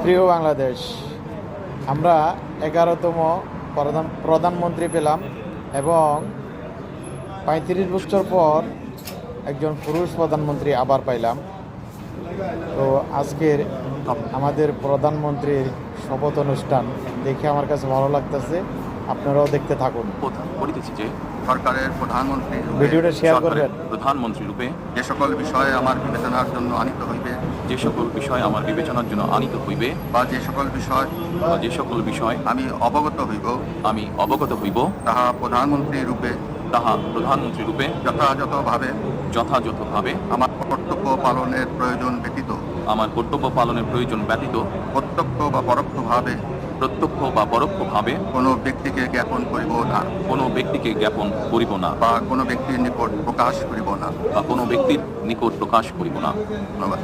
প্রিয় বাংলাদেশ, আমরা 11তম প্রধানমন্ত্রী পেলাম এবং 35 বছর পর একজন পুরুষ প্রধানমন্ত্রী আবার পাইলাম। তো আজকের আমাদের প্রধানমন্ত্রীর শপথ অনুষ্ঠান দেখে আমার কাছে ভালো লাগতেছে, আপনারাও দেখতে থাকুন। বলিতেছি যে সরকারের প্রধানমন্ত্রী ভিডিওটা শেয়ার করবেন। প্রধানমন্ত্রী রূপে যে সকল বিষয়ে আমার বিবেচনার জন্য আনিত হইবে, যে সকল বিষয় আমার বিবেচনার জন্য আনিত হইবে, বা যে সকল বিষয় আমি অবগত হইব তাহা প্রধানমন্ত্রী রূপে যথাযথভাবে আমার কর্তব্য পালনের প্রয়োজন ব্যতীত প্রত্যক্ষ বা পরোক্ষভাবে কোনো ব্যক্তিকে জ্ঞাপন করিব না বা কোনো ব্যক্তির নিকট প্রকাশ করিব না। ধন্যবাদ।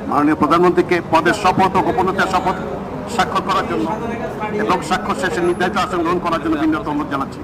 মাননীয় প্রধানমন্ত্রীকে পদের শপথ ও গোপনীয়তার শপথ স্বাক্ষর করার জন্য এবং স্বাক্ষর শেষে নির্ধারিত আসন গ্রহণ করার জন্য বিনীত অনুরোধ জানাচ্ছি।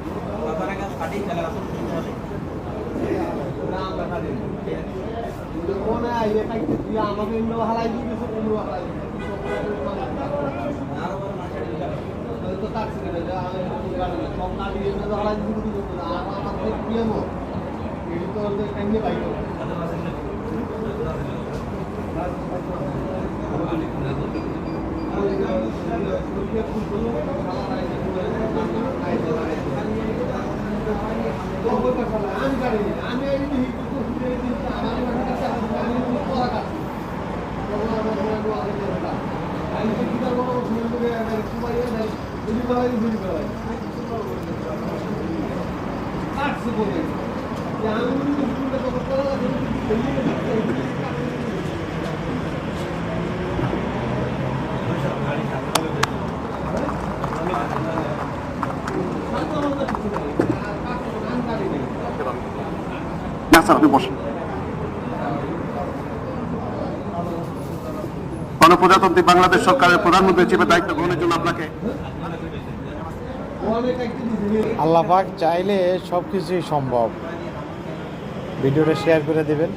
না স্যার, আপনি বসেন। গণপ্রজাতন্ত্রী বাংলাদেশ সরকারের প্রধানমন্ত্রী হিসেবে দায়িত্ব গ্রহণের জন্য আপনাকে আল্লাহ পাক চাইলে সব কিছুই সম্ভব। ভিডিওটা শেয়ার করে দেবেন।